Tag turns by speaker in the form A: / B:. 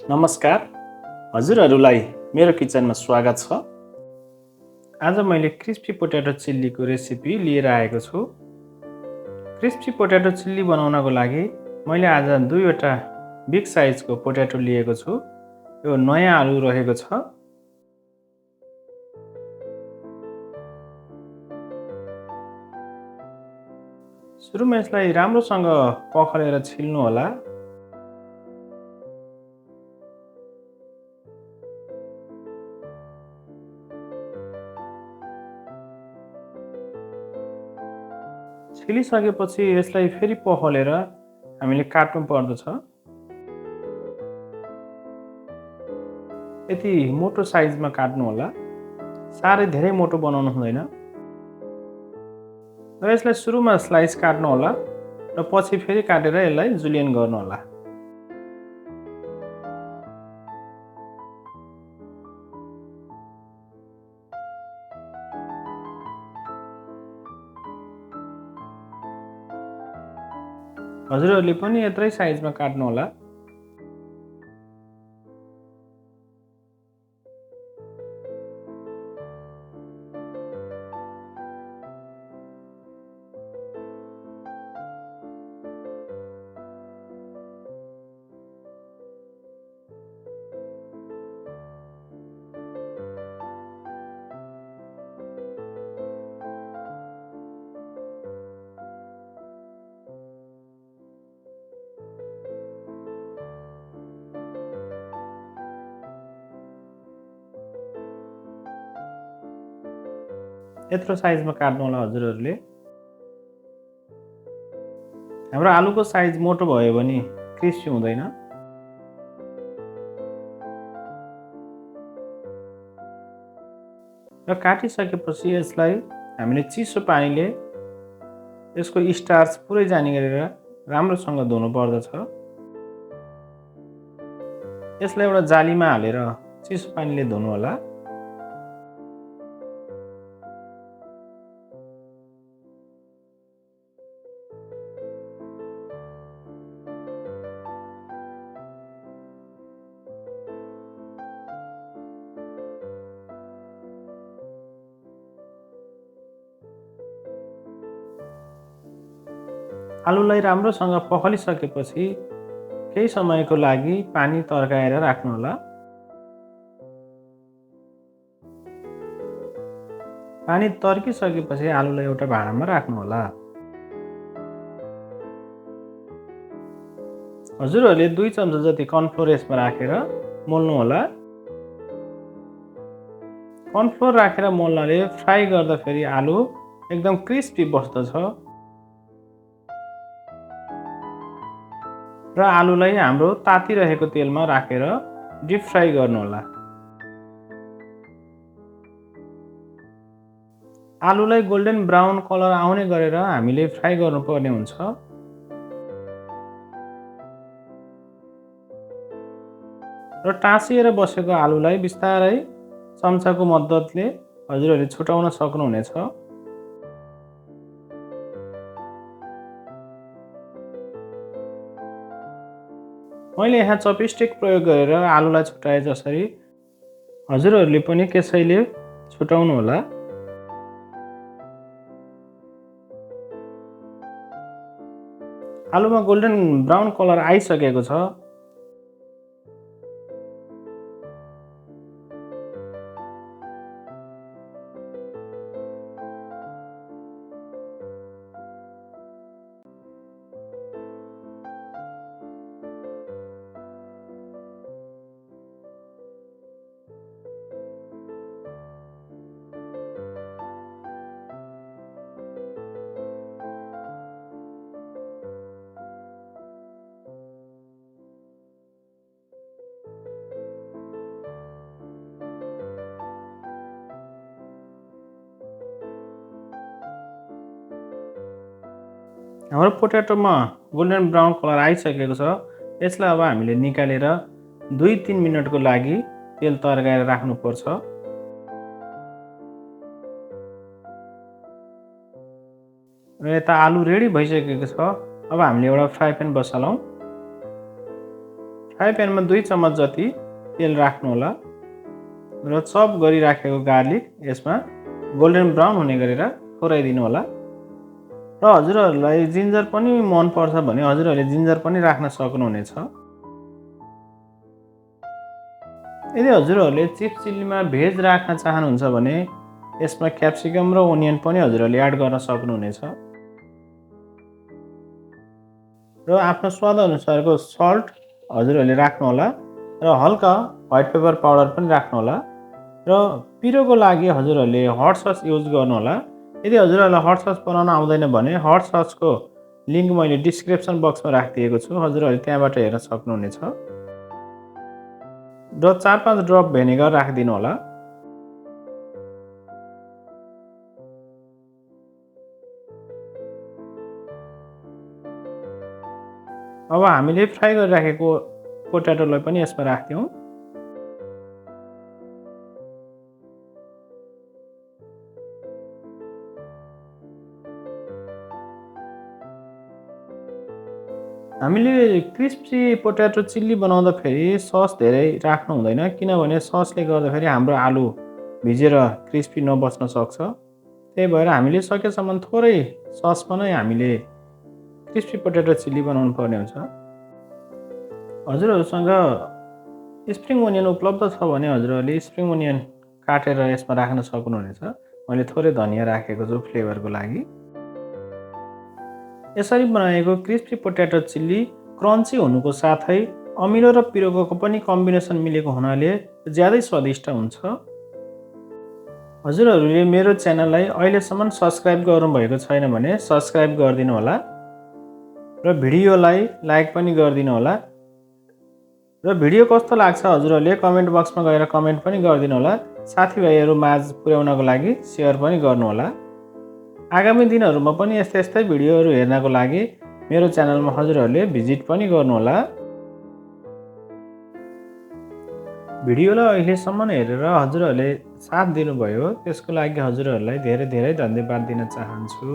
A: नमस्कार, हजुरहरूलाई मेरो किचनमा स्वागत छ। आज मैले क्रिस्पी पोट्याटो चिल्लीको रेसिपी लिएर आएको छु। क्रिस्पी पोट्याटो चिल्ली बनाउनको लागि मैले आज दुईवटा बिग साइजको पोट्याटो लिएको छु। यो नयाँ आलु रहेको छ। सुरुमा यसलाई राम्रोसँग पखालेर छिल्नु होला। छिलिसकेपछि यसलाई फेरि पखालेर हामीले काट्नु पर्दछ। यति मोटो साइजमा काट्नु होला, साह्रै धेरै मोटो बनाउनु हुँदैन। र यसलाई सुरुमा स्लाइस काट्नु होला र पछि फेरि काटेर यसलाई जुलियन गर्नु होला। हजुरहरूले पनि यत्रै साइजमा काट्नु होला। यत्रो साइजमा काट्नु होला हजुरहरूले। हाम्रो आलुको साइज मोटो भयो भने क्रिस्पी हुँदैन। र काटिसकेपछि यसलाई हामीले चिसो पानीले यसको स्टार्च पुरै जाने गरेर राम्रोसँग धुनु पर्दछ। यसलाई एउटा जालीमा हालेर चिसो पानीले धुनु होला। आलुलाई राम्रोसँग पखालिसकेपछि केही समयको लागि पानी तर्काएर राख्नु होला। पानी तर्किसकेपछि आलुलाई एउटा भाँडामा राख्नु होला। हजुरहरूले 2 चम्चा जति कर्नफ्लोर यसमा राखेर मोल्नु होला। कर्नफ्लोर राखेर मोल्नाले फ्राई गर्दाखेरि आलु एकदम क्रिस्पी बस्दछ। र आलुलाई हाम्रो तातिरहेको तेलमा राखेर डिप फ्राई गर्नु होला। आलुलाई गोल्डन ब्राउन कलर आउने गरेर हामीले फ्राई गर्नुपर्ने हुन्छ। र टाँसिएर बसेको आलुलाई बिस्तारै चम्चाको मद्दतले हजुरहरूले छुटाउन सक्नुहुनेछ। मैले यहाँ चपस्टिक प्रयोग गरेर आलुलाई छुटाए जसरी हजुरहरूले पनि त्यसैले छुटाउनु होला। आलुमा गोल्डन ब्राउन कलर आइसकेको छ। हाम्रो पोट्याटोमा गोल्डन ब्राउन कलर आइसकेको छ। यसलाई अब हामीले निकालेर 2-3 मिनटको लागि तेल तर्काएर राख्नुपर्छ। र यता आलु रेडी भइसकेको छ। अब हामीले एउटा फ्राई प्यान बसालौँ। फ्राई प्यानमा 2 चम्मच जति तेल राख्नु होला र चप गरिराखेको गार्लिक यसमा गोल्डन ब्राउन हुने गरेर खोराइदिनु होला। र हजुरहरूलाई जिन्जर पनि मन पर्छ भने हजुरहरूले जिन्जर पनि राख्न सक्नुहुनेछ। यदि हजुरहरूले चिप्स चिल्लीमा भेज राख्न चाहनुहुन्छ भने यसमा क्याप्सिकम र ओनियन पनि हजुरहरूले एड गर्न सक्नुहुनेछ। र आफ्नो स्वाद अनुसारको सल्ट हजुरहरूले राख्नुहोला र हल्का व्हाइट पेपर पाउडर पनि राख्नुहोला। र पिरोको लागि हजुरहरूले हट सस युज गर्नुहोला। यदि हजुरहरूलाई हट सस बनाउन आउँदैन भने हट ससको लिङ्क मैले डिस्क्रिप्सन बक्समा राखिदिएको छु, हजुरहरूले त्यहाँबाट हेर्न सक्नुहुनेछ। र 4-5 ड्रप भिनेगर राखिदिनु होला। अब हामीले फ्राई गरिराखेको पोट्याटोलाई पनि यसमा राख्दियौँ। हामीले क्रिस्पी पोट्याटो चिल्ली बनाउँदाखेरि सस धेरै राख्नु हुँदैन, किनभने ससले गर्दाखेरि हाम्रो आलु भिजेर क्रिस्पी नबस्न सक्छ। त्यही भएर हामीले सकेसम्म थोरै ससमा नै हामीले क्रिस्पी पोट्याटो चिल्ली बनाउनु पर्ने हुन्छ। हजुरहरूसँग स्प्रिङ ओनियन उपलब्ध छ भने हजुरहरूले स्प्रिङ ओनियन काटेर यसमा राख्न सक्नुहुनेछ। मैले थोरै धनिया राखेको छु फ्लेभरको लागि। यसरी बनाएको क्रिस्पी पोट्याटो चिल्ली क्रन्ची हुनुको साथै अमिलो र पिरोको पनि कम्बिनेसन मिलेको हुनाले ज्यादै स्वादिष्ट हुन्छ। हजुरहरूले मेरो च्यानललाई अहिलेसम्म सब्सक्राइब गर्नुभएको छैन भने सब्सक्राइब गरिदिनु होला र भिडियोलाई लाइक पनि गरिदिनु होला। र भिडियो कस्तो लाग्छ हजुरहरूले कमेन्ट बक्समा गएर कमेन्ट पनि गरिदिनु होला। साथीभाइहरू माझ पुर्याउनको लागि सेयर पनि गर्नुहोला। आगामी दिनहरूमा पनि यस्तै भिडियोहरू हेर्नको लागि मेरो च्यानलमा हजुरहरूले भिजिट पनि गर्नुहोला। भिडियोलाई अहिलेसम्म हेरेर हजुरहरूले साथ दिनुभयो त्यसको लागि हजुरहरूलाई धेरै धेरै धन्यवाद दिन चाहन्छु।